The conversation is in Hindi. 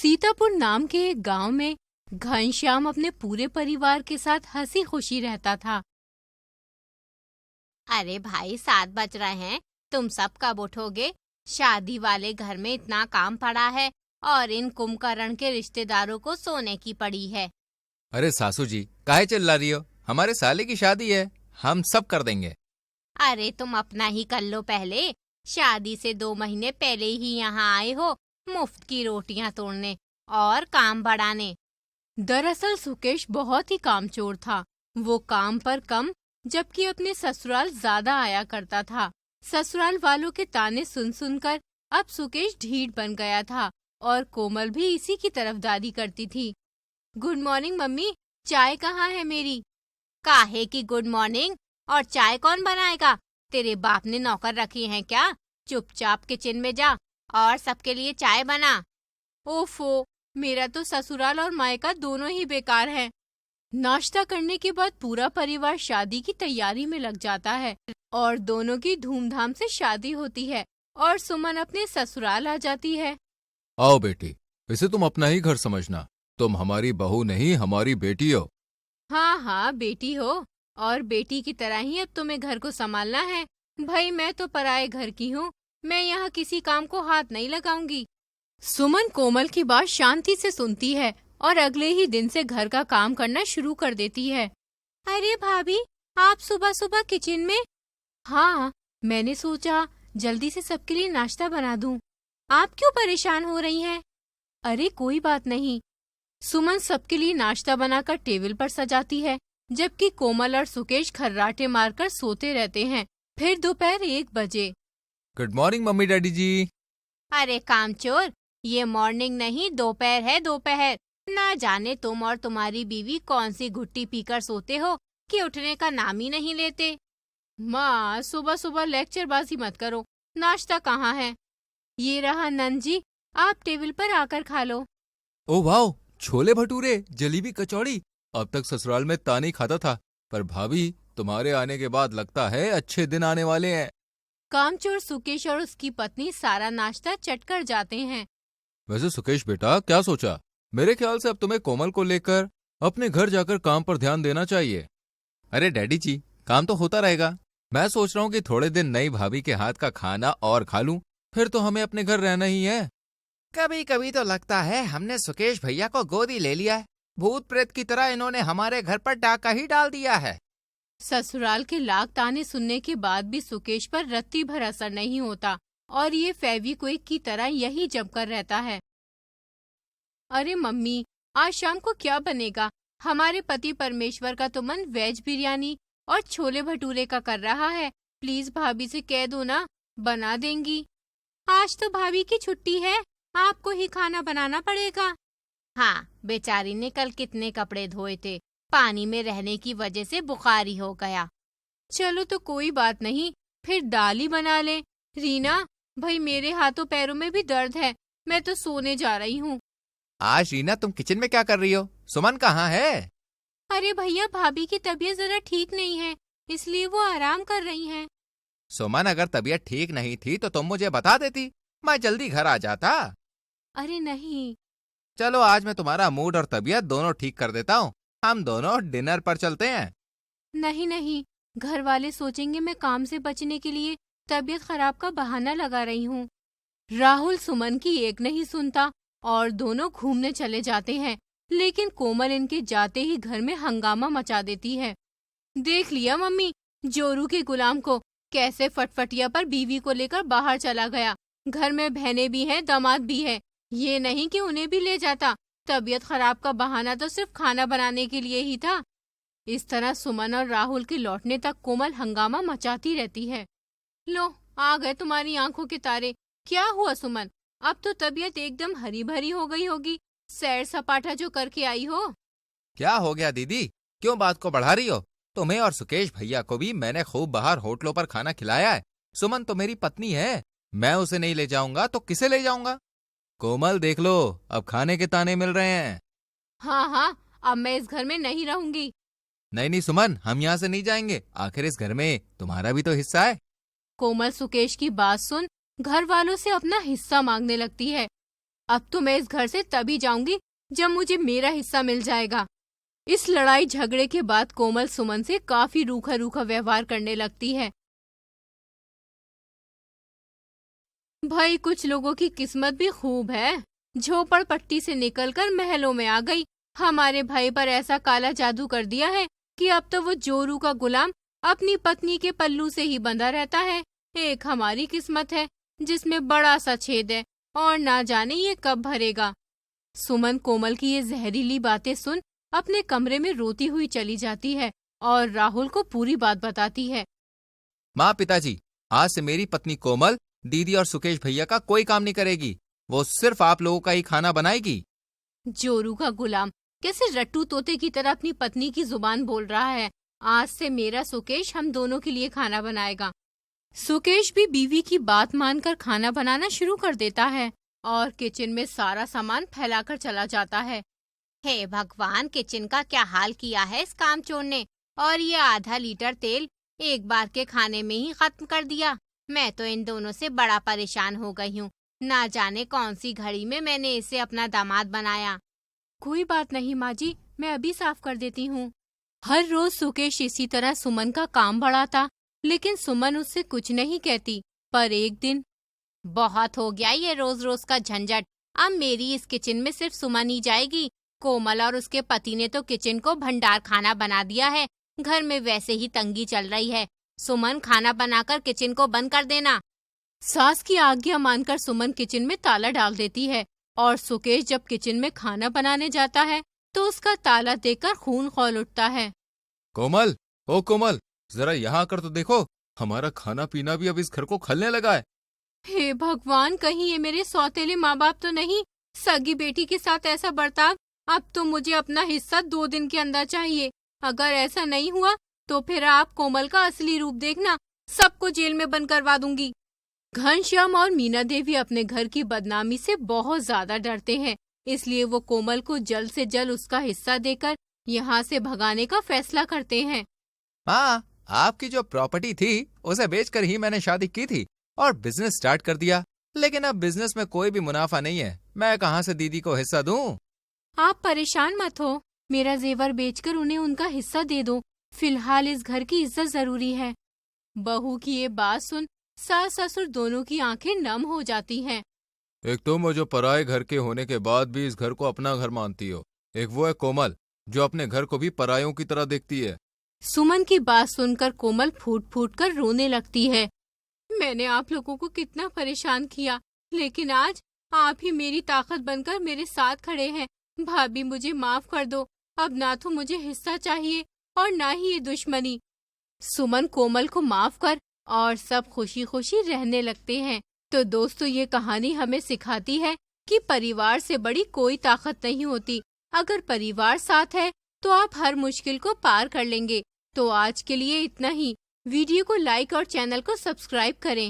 सीतापुर नाम के एक गांव में घनश्याम अपने पूरे परिवार के साथ हंसी खुशी रहता था। अरे भाई 7 बज रहे हैं, तुम सब कब उठोगे? शादी वाले घर में इतना काम पड़ा है और इन कुंभकर्ण के रिश्तेदारों को सोने की पड़ी है। अरे सासू जी, काहे चिल्ला रही हो? हमारे साले की शादी है, हम सब कर देंगे। अरे तुम अपना ही कर लो पहले। शादी से 2 महीने पहले ही यहाँ आए हो मुफ्त की रोटियां तोड़ने और काम बढ़ाने। दरअसल सुकेश बहुत ही कामचोर था। वो काम पर कम जबकि अपने ससुराल ज्यादा आया करता था। ससुराल वालों के ताने सुन सुनकर अब सुकेश ढीठ बन गया था और कोमल भी इसी की तरफदारी करती थी। गुड मॉर्निंग मम्मी, चाय कहाँ है मेरी? काहे की गुड मॉर्निंग? और चाय कौन बनाएगा? तेरे बाप ने नौकर रखी हैं क्या? चुपचाप किचन में जा और सबके लिए चाय बना। ओफो, मेरा तो ससुराल और मायका दोनों ही बेकार है। नाश्ता करने के बाद पूरा परिवार शादी की तैयारी में लग जाता है और दोनों की धूमधाम से शादी होती है और सुमन अपने ससुराल आ जाती है। आओ बेटी, इसे तुम अपना ही घर समझना। तुम हमारी बहू नहीं, हमारी बेटी हो। हाँ हाँ, बेटी हो और बेटी की तरह ही अब तुम्हें घर को संभालना है। भाई मैं तो पराये घर की हूँ, मैं यहाँ किसी काम को हाथ नहीं लगाऊंगी। सुमन कोमल की बात शांति से सुनती है और अगले ही दिन से घर का काम करना शुरू कर देती है। अरे भाभी, आप सुबह सुबह किचन में? हाँ, मैंने सोचा जल्दी से सबके लिए नाश्ता बना दूं। आप क्यों परेशान हो रही हैं? अरे कोई बात नहीं। सुमन सबके लिए नाश्ता बनाकर टेबल पर सजाती है जबकि कोमल और सुकेश खर्राटे मारकर सोते रहते हैं। फिर दोपहर 1 बजे। गुड मॉर्निंग मम्मी डैडी जी। अरे कामचोर, ये मॉर्निंग नहीं दोपहर है, दोपहर। ना जाने तुम और तुम्हारी बीवी कौन सी घुट्टी पीकर सोते हो कि उठने का नाम ही नहीं लेते। माँ, सुबह सुबह लेक्चरबाजी मत करो। नाश्ता कहाँ है? ये रहा नंद जी, आप टेबल पर आकर खा लो। ओ वाह, छोले भटूरे, जलेबी, कचौड़ी। अब तक ससुराल में ताने ही खाता था, पर भाभी तुम्हारे आने के बाद लगता है अच्छे दिन आने वाले हैं। कामचोर सुकेश और उसकी पत्नी सारा नाश्ता चट कर जाते हैं। वैसे सुकेश बेटा, क्या सोचा? मेरे ख्याल से अब तुम्हें कोमल को लेकर अपने घर जाकर काम पर ध्यान देना चाहिए। अरे डैडी जी, काम तो होता रहेगा। मैं सोच रहा हूँ कि थोड़े दिन नई भाभी के हाथ का खाना और खा लूं, फिर तो हमें अपने घर रहना ही है। कभी कभी तो लगता है हमने सुकेश भैया को गोदी ले लिया है। भूत प्रेत की तरह इन्होंने हमारे घर पर डाका ही डाल दिया है। ससुराल के लाख ताने सुनने के बाद भी सुकेश पर रत्ती भर असर नहीं होता और ये फेविक्विक की तरह यही जमकर रहता है। अरे मम्मी, आज शाम को क्या बनेगा? हमारे पति परमेश्वर का तो मन वेज बिरयानी और छोले भटूरे का कर रहा है। प्लीज भाभी से कह दो ना, बना देंगी। आज तो भाभी की छुट्टी है, आपको ही खाना बनाना पड़ेगा। हाँ, बेचारी ने कल कितने कपड़े धोए थे, पानी में रहने की वजह से बुखार ही हो गया। चलो तो कोई बात नहीं, फिर दाल ही बना लें। रीना, भाई मेरे हाथों पैरों में भी दर्द है, मैं तो सोने जा रही हूँ। आज रीना तुम किचन में क्या कर रही हो? सुमन कहाँ है? अरे भैया, भाभी की तबीयत जरा ठीक नहीं है, इसलिए वो आराम कर रही हैं। सुमन, अगर तबीयत ठीक नहीं थी तो तुम मुझे बता देती, मैं जल्दी घर आ जाता। अरे नहीं। चलो आज मैं तुम्हारा मूड और तबीयत दोनों ठीक कर देता हूँ। हम दोनों डिनर पर चलते हैं। नहीं नहीं, घर वाले सोचेंगे मैं काम से बचने के लिए तबीयत खराब का बहाना लगा रही हूँ। राहुल सुमन की एक नहीं सुनता और दोनों घूमने चले जाते हैं, लेकिन कोमल इनके जाते ही घर में हंगामा मचा देती है। देख लिया मम्मी, जोरू के गुलाम को, कैसे फटफटिया पर बीवी को लेकर बाहर चला गया। घर में बहनें भी हैं, दामाद भी है, ये नहीं कि उन्हें भी ले जाता। तबीयत खराब का बहाना तो सिर्फ खाना बनाने के लिए ही था। इस तरह सुमन और राहुल के लौटने तक कोमल हंगामा मचाती रहती है। लो, आ गए तुम्हारी आंखों के तारे। क्या हुआ सुमन? अब तो तबीयत एकदम हरी भरी हो गई होगी, सैर सपाटा जो करके आई हो। क्या हो गया दीदी, क्यों बात को बढ़ा रही हो? तुम्हें और सुकेश भैया को भी मैंने खूब बाहर होटलों पर खाना खिलाया है। सुमन तो मेरी पत्नी है, मैं उसे नहीं ले जाऊंगा तो किसे ले जाऊंगा? कोमल देख लो, अब खाने के ताने मिल रहे हैं। हाँ हाँ, अब मैं इस घर में नहीं रहूंगी। नहीं नहीं सुमन, हम यहाँ से नहीं जाएंगे, आखिर इस घर में तुम्हारा भी तो हिस्सा है। कोमल सुकेश की बात सुन घर वालों से अपना हिस्सा मांगने लगती है। अब तो मैं इस घर से तभी जाऊंगी जब मुझे मेरा हिस्सा मिल जाएगा। इस लड़ाई झगड़े के बाद कोमल सुमन से काफी रूखा रूखा व्यवहार करने लगती है। भाई कुछ लोगों की किस्मत भी खूब है, झोपड़पट्टी से निकलकर महलों में आ गई। हमारे भाई पर ऐसा काला जादू कर दिया है कि अब तो वो जोरू का गुलाम अपनी पत्नी के पल्लू से ही बंधा रहता है। एक हमारी किस्मत है जिसमें बड़ा सा छेद है और ना जाने ये कब भरेगा। सुमन कोमल की ये जहरीली बातें सुन अपने कमरे में रोती हुई चली जाती है और राहुल को पूरी बात बताती है। माँ पिताजी, आज से मेरी पत्नी कोमल दीदी और सुकेश भैया का कोई काम नहीं करेगी, वो सिर्फ आप लोगों का ही खाना बनाएगी। जोरू का गुलाम कैसे रट्टू तोते की तरह अपनी पत्नी की जुबान बोल रहा है। आज से मेरा सुकेश हम दोनों के लिए खाना बनाएगा। सुकेश भी बीवी की बात मानकर खाना बनाना शुरू कर देता है और किचन में सारा सामान फैलाकर चला जाता है। हे भगवान, किचन का क्या हाल किया है इस कामचोर ने, और ये आधा लीटर तेल एक बार के खाने में ही खत्म कर दिया। मैं तो इन दोनों से बड़ा परेशान हो गई हूँ। ना जाने कौन सी घड़ी में मैंने इसे अपना दामाद बनाया। कोई बात नहीं माँ जी, मैं अभी साफ कर देती हूँ। हर रोज सुकेश इसी तरह सुमन का काम बढ़ाता, लेकिन सुमन उससे कुछ नहीं कहती। पर एक दिन, बहुत हो गया ये रोज रोज का झंझट, अब मेरी इस किचन में सिर्फ सुमन ही जाएगी। कोमल और उसके पति ने तो किचन को भंडार खाना बना दिया है। घर में वैसे ही तंगी चल रही है। सुमन, खाना बनाकर किचन को बंद कर देना। सास की आज्ञा मानकर सुमन किचन में ताला डाल देती है और सुकेश जब किचन में खाना बनाने जाता है तो उसका ताला देखकर खून खौल उठता है। कोमल, ओ कोमल, जरा यहाँ कर तो देखो, हमारा खाना पीना भी अब इस घर को खलने लगा है। हे भगवान, कहीं ये मेरे सौतेले माँ बाप तो नहीं। सगी बेटी के साथ ऐसा बर्ताव। अब तो मुझे अपना हिस्सा 2 दिन के अंदर चाहिए। अगर ऐसा नहीं हुआ तो फिर आप कोमल का असली रूप देखना, सबको जेल में बंद करवा दूंगी। घनश्याम और मीना देवी अपने घर की बदनामी से बहुत ज्यादा डरते हैं, इसलिए वो कोमल को जल्द से जल्द उसका हिस्सा देकर यहाँ से भगाने का फैसला करते हैं। हाँ, आपकी जो प्रॉपर्टी थी उसे बेचकर ही मैंने शादी की थी और बिजनेस स्टार्ट कर दिया, लेकिन अब बिजनेस में कोई भी मुनाफा नहीं है। मैं कहाँ से दीदी को हिस्सा दूँ? आप परेशान मत हो, मेरा जेवर बेचकर उन्हें उनका हिस्सा दे दो। फिलहाल इस घर की इज्जत जरूरी है। बहू की ये बात सुन सास ससुर दोनों की आंखें नम हो जाती हैं। एक तुम हो जो पराये घर के होने के बाद भी इस घर को अपना घर मानती हो, एक वो है कोमल जो अपने घर को भी परायों की तरह देखती है। सुमन की बात सुनकर कोमल फूट फूट कर रोने लगती है। मैंने आप लोगों को कितना परेशान किया, लेकिन आज आप ही मेरी ताकत बनकर मेरे साथ खड़े हैं। भाभी, मुझे माफ कर दो। अब ना तो मुझे हिस्सा चाहिए और ना ही ये दुश्मनी। सुमन कोमल को माफ कर और सब खुशी खुशी रहने लगते हैं। तो दोस्तों, ये कहानी हमें सिखाती है कि परिवार से बड़ी कोई ताकत नहीं होती। अगर परिवार साथ है तो आप हर मुश्किल को पार कर लेंगे। तो आज के लिए इतना ही। वीडियो को लाइक और चैनल को सब्सक्राइब करें।